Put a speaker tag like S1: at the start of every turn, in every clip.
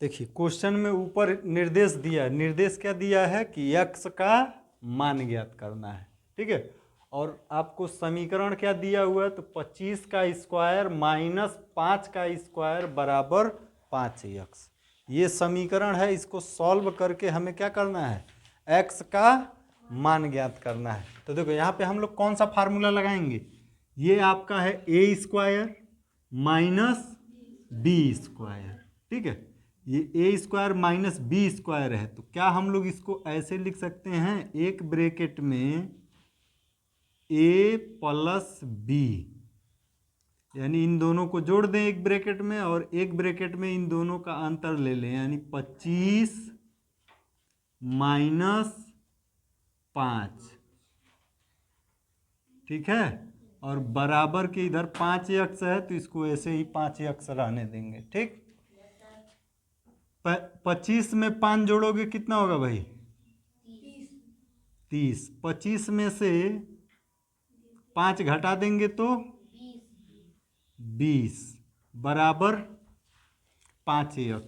S1: देखिए क्वेश्चन में ऊपर निर्देश दिया, निर्देश क्या दिया है कि x का मान ज्ञात करना है, ठीक है। और आपको समीकरण क्या दिया हुआ है, तो 25 का स्क्वायर माइनस 5 का स्क्वायर बराबर 5x, ये समीकरण है। इसको सॉल्व करके हमें क्या करना है, x का मान ज्ञात करना है। तो देखो यहाँ पे हम लोग कौन सा फार्मूला लगाएंगे, ये आपका है a square minus B square, ठीक है। ये A square minus B square है, तो क्या हम लोग इसको ऐसे लिख सकते हैं, एक ब्रैकेट में ए प्लस बी, यानी इन दोनों को जोड़ दें एक ब्रैकेट में, और एक ब्रैकेट में इन दोनों का अंतर ले लें, यानी 25 माइनस 5, ठीक है। और बराबर के इधर 5x है, तो इसको ऐसे ही 5x रहने देंगे, ठीक। 25 में 5 जोड़ोगे कितना होगा भाई, 30। 25 में से 5 घटा देंगे तो 20 बराबर 5x,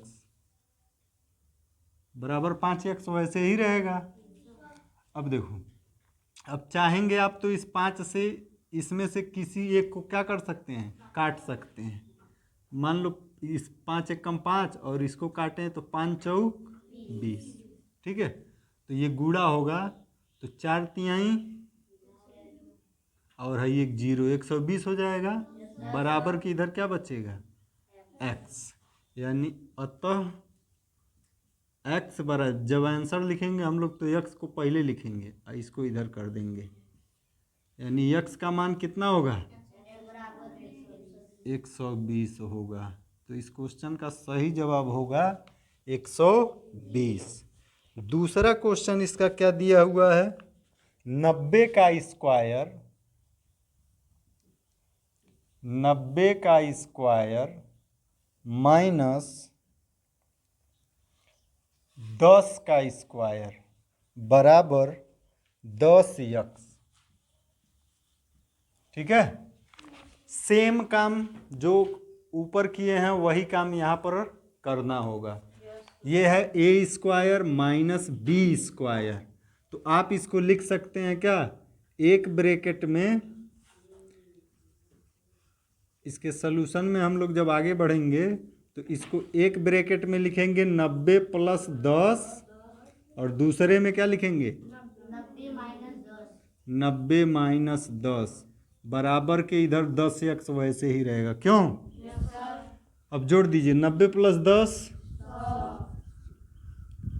S1: बराबर 5x वैसे ही रहेगा। अब देखो, अब चाहेंगे आप तो इस 5 से इसमें से किसी एक को क्या कर सकते हैं, काट सकते हैं। मान लो इस 5 एकम 5 और इसको काटें तो 5 चौक 20, ठीक है। तो ये गुणा होगा, तो 4 तिहाई और है एक 0, 120 हो जाएगा। बराबर के इधर क्या बचेगा, x, यानी अतः x बराबर, जब आंसर लिखेंगे हम लोग तो x को पहले लिखेंगे और इसको इधर कर देंगे, यानी x का मान कितना होगा, 120 होगा। तो इस क्वेश्चन का सही जवाब होगा 120। दूसरा क्वेश्चन इसका क्या दिया हुआ है, 90 का स्क्वायर माइनस 10 का स्क्वायर बराबर 10x, ठीक है। सेम काम जो ऊपर किए हैं वही काम यहाँ पर करना होगा। ये है ए स्क्वायर माइनस बी स्क्वायर, तो आप इसको लिख सकते हैं क्या, एक ब्रैकेट में, इसके सलूशन में हम लोग जब आगे बढ़ेंगे तो इसको एक ब्रैकेट में लिखेंगे 90 प्लस 10, और दूसरे में क्या लिखेंगे 90 माइनस 10 बराबर के इधर 10x वैसे ही रहेगा, क्यों। अब जोड़ दीजिए 90 प्लस 10,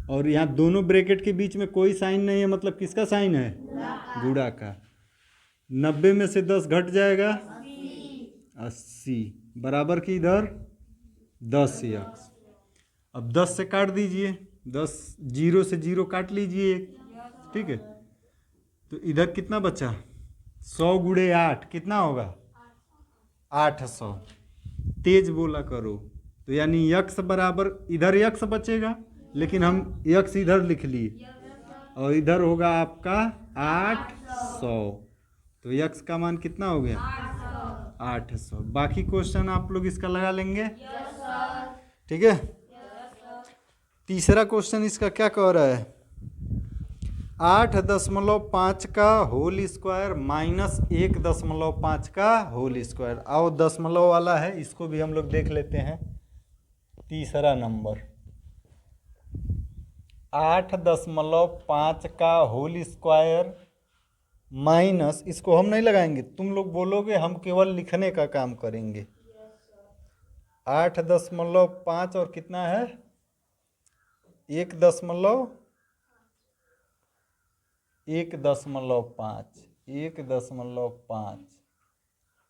S1: और यहाँ दोनों ब्रैकेट के बीच में कोई साइन नहीं है, मतलब किसका साइन है, गुणा का। 90 में से 10 घट जाएगा 80, बराबर की इधर 10x। अब 10 से काट दीजिए, 10 0 से 0 काट लीजिए, ठीक है। तो इधर कितना बचा, 100 गुणे 8 कितना होगा, 800। तेज बोला करो, तो यानी x बराबर, इधर x बचेगा लेकिन हम x इधर लिख लिए, और इधर होगा आपका 800, तो x का मान कितना हो गया, 800। बाकी क्वेश्चन आप लोग इसका लगा लेंगे, ठीक है। तीसरा क्वेश्चन इसका क्या कह रहा है, 8.5 का होल स्क्वायर माइनस 1.5 का होल स्क्वायर। आओ दशमलव वाला है, इसको भी हम लोग देख लेते हैं। तीसरा नंबर 8.5 का होल स्क्वायर माइनस, इसको हम नहीं लगाएंगे, तुम लोग बोलोगे, हम केवल लिखने का काम करेंगे। 8.5 और कितना है, 1.5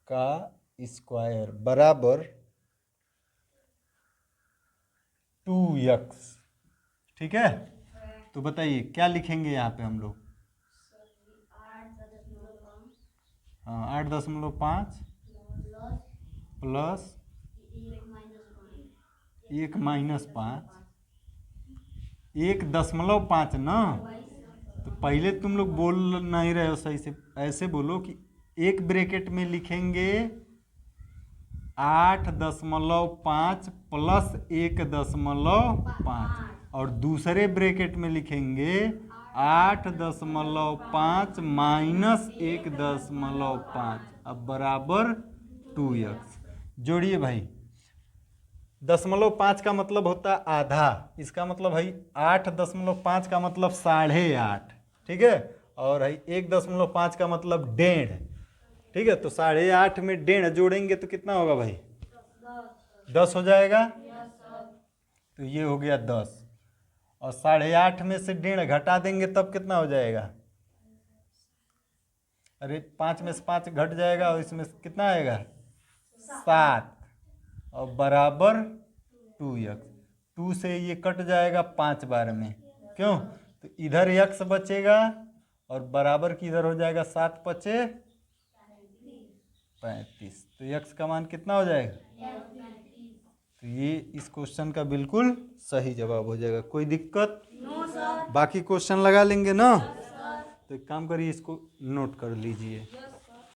S1: का स्क्वायर बराबर 2x, ठीक है। तो बताइए क्या लिखेंगे यहाँ पे हम लोग, हाँ 8.5 प्लस 1 माइनस 5, 1.5 ना। तो पहले तुम लोग बोल नहीं रहे हो सही से, ऐसे बोलो कि एक ब्रैकेट में लिखेंगे 8.5 प्लस 1.5 और दूसरे ब्रैकेट में लिखेंगे 8.5 माइनस 1.5 अब बराबर 2x। जोड़िए भाई, 0.5 का मतलब होता है आधा, इसका मतलब भाई 8.5 का मतलब 8.5, ठीक है, और भाई 1.5 का मतलब 1.5, ठीक है। तो 8.5 में 1.5 जोड़ेंगे तो कितना होगा भाई? 10 हो जाएगा। तो ये हो गया 10 और 8.5 में से 1.5 घटा देंगे तब कितना हो जाएगा? अरे 5 में से 5 घट जाएगा और इसमें से कितना आएगा? 7 और बराबर 2x। 2 से ये कट जाएगा 5 बार में, क्यों? तो इधर x बचेगा और बराबर की इधर हो जाएगा 7 पचे 35। तो x का मान कितना हो जाएगा? तो ये इस क्वेश्चन का बिल्कुल सही जवाब हो जाएगा। कोई दिक्कत? No sir. बाकी क्वेश्चन लगा लेंगे ना? तो एक काम करिए, इसको नोट कर लीजिए।